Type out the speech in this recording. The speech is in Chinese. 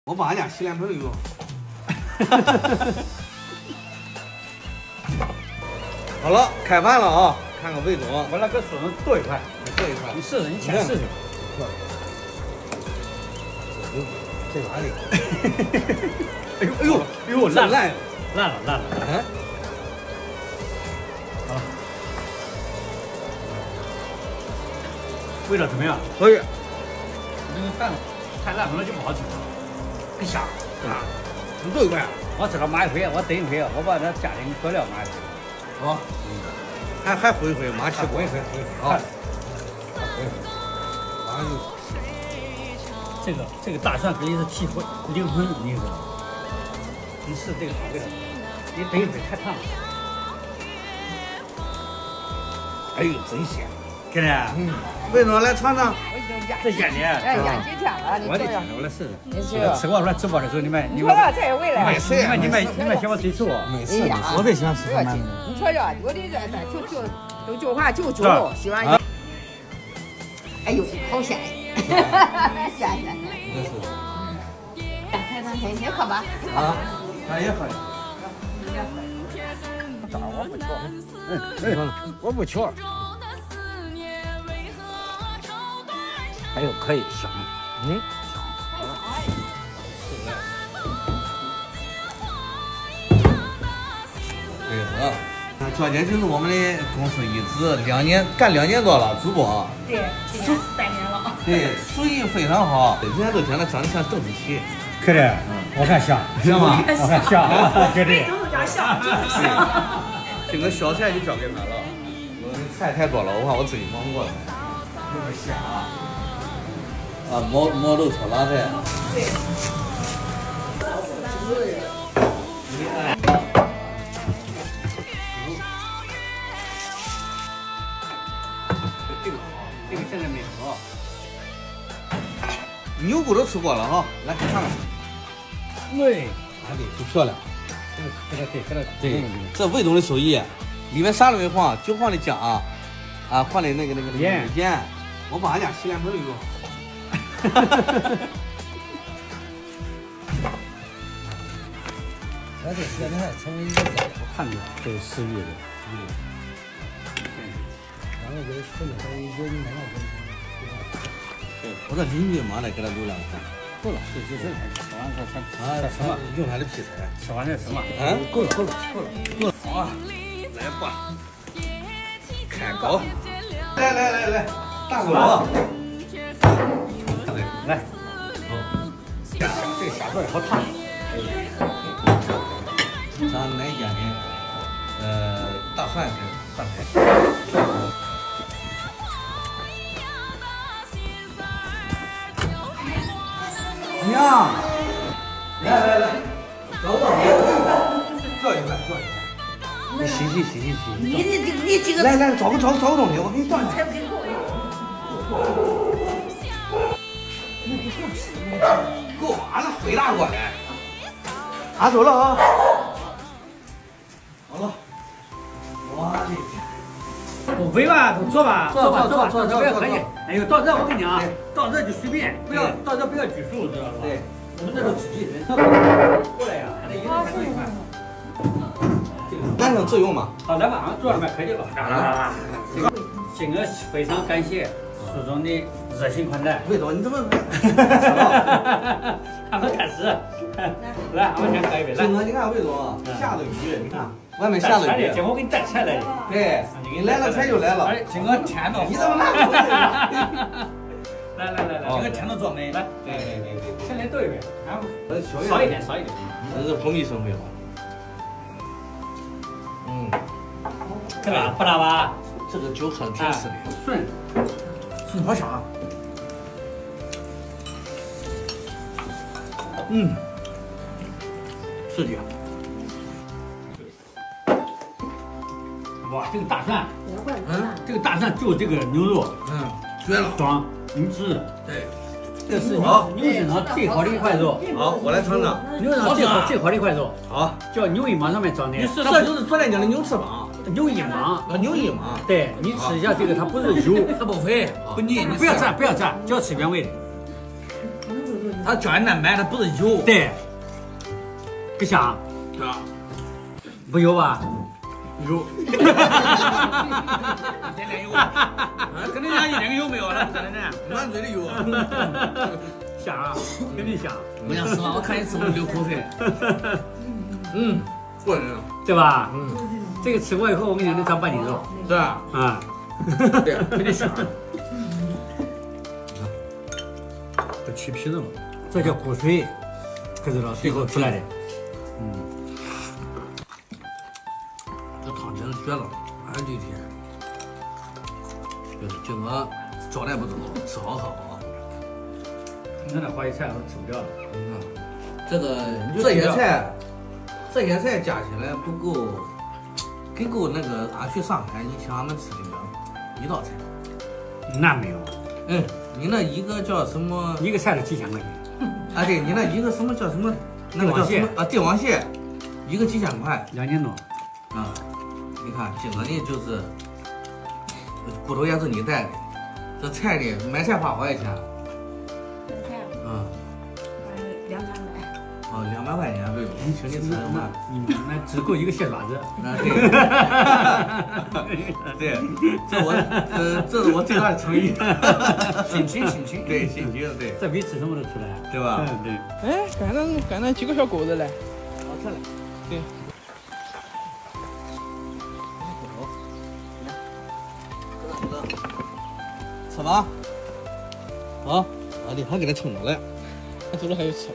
我把俺家洗脸盆用。好了，开饭了啊！看看魏总，我那个手能剁一块，你做一块，你试试，你先试试。这哪里？哎呦哎呦哎呦，烂烂了。嗯，好了，味道怎么样？可以。那个饭太烂，可能就不好吃。更香啊，你做一块啊？我这个码一回，我等一回，我把那家里佐料码一回。好，还回一回，马起回啊。马上就这个大蒜肯定是提魂灵魂，你知道吗？你试这个好味道，你等一会太烫了。哎呦，真香！真的？魏总来尝尝。这腌的。哎，腌几天了？你这样。我来试试。你吃。吃过来直播的时候，你们说了这味来。你们嫌我嘴臭啊？没事，我最喜欢吃这馒头。你说这，我的这就话就煮，喜欢。哎呦，好鲜！鲜。你喝吧。啊，咱也喝。我不缺，我不缺。哎呦，可以香，魏总，赵姐就是我们的公司一直干2年多了，主播。对，今年3年了。对，厨艺非常好，人家都讲他长得像邓紫棋。可的，我看像，像吗？我看像，可的。都叫像，就是像。这个小菜就交给他了，我菜太多了，我怕我自己忙不过来。那么香啊！啊，毛豆炒辣菜。对。这个现在没好。牛骨都吃过了哈，来看看。对，哪里不漂亮？对，这魏总的手艺，里面啥都没放，就放的姜啊，放的那个盐。我把俺家洗脸盆用。这现在成为一个我看着这是私域的，完了就是吃了还有你买那东对，我这邻居嘛得给他留2块。够了，这吃完再什么？用他的劈柴。吃完再什么？够了。好啊，来吧，开搞。来，大锅。来，这个虾做的好烫。咱来腌的，大蒜跟蒜苔。娘，来，找这一块。你洗。你这个。来，找个东西，我给你倒上。够完了，回大锅来。走了啊。好了。我的天。都围吧，都坐吧，坐，不要客气。哎呦，到这我跟你讲啊，到这就随便，到这不要拘束，知道吧？对，我们这都自己人。过来呀，还得一人才坐一块。男生自由嘛。好，来吧，坐上面客气了。来。今个非常感谢苏总的热情款待。魏总，你怎么？俺们开始，来，俺们先喝一杯。来，你看魏总下的雨，你看外面下的雨。今我给你带钱来的。对，你来了钱就来了。哎，今个天都。你怎么拿口水了？来，今个天都做美。来，对，先来倒一杯，少一点。这是蓬荜生辉嘛。对吧？不辣吧？这个酒很真实的。顺好香。是的。哇，这个大蒜，这个大蒜就这个牛肉，绝了，爽，能吃。对，这是牛身上最好的一块肉。好，我来尝尝。牛身上最好的一块肉，好，叫牛尾芒上面长的。这就是昨天讲的牛翅膀。牛一芒，牛一芒。对，你吃一下这个，它不是油，它不肥不腻，不要蘸，只要吃原味的。它胶原蛋白它不是油，对，不香，对吧？不油吧？油，一点点油，跟你讲一点个油没有了，真的满嘴的油，香啊，肯定香。我讲实话，我看你吃我流口水。过人，对吧？这个吃过以后，我跟你讲，能长半斤肉。对吧？啊，对，肯定香。这去皮的嘛，这叫骨髓，可知道最后出来的。这汤真是绝了！俺这天，就我招待不周，吃好喝好。你看那花椰菜都吃不掉了。这些菜加起来不够，给够那个俺去上海，你请俺们吃的一道菜。那没有，你那一个叫什么？一个菜是几千块钱。啊，对你那一个什么叫什么？那个叫什么啊？帝王蟹，一个几千块。2000多。啊，你看，经常的就是骨头也是你带的，这菜的买菜花好几钱？200来。哦，200块钱对，你请你吃顿饭，那只够一个蟹爪子。对，这是我最大的诚意。心情，对，心情，对，这比吃什么都出来，对吧？对。哎，干那几个小狗子嘞，好吃嘞。对。吃吧。好，啊，你还给它称着嘞。那走了还有吃了。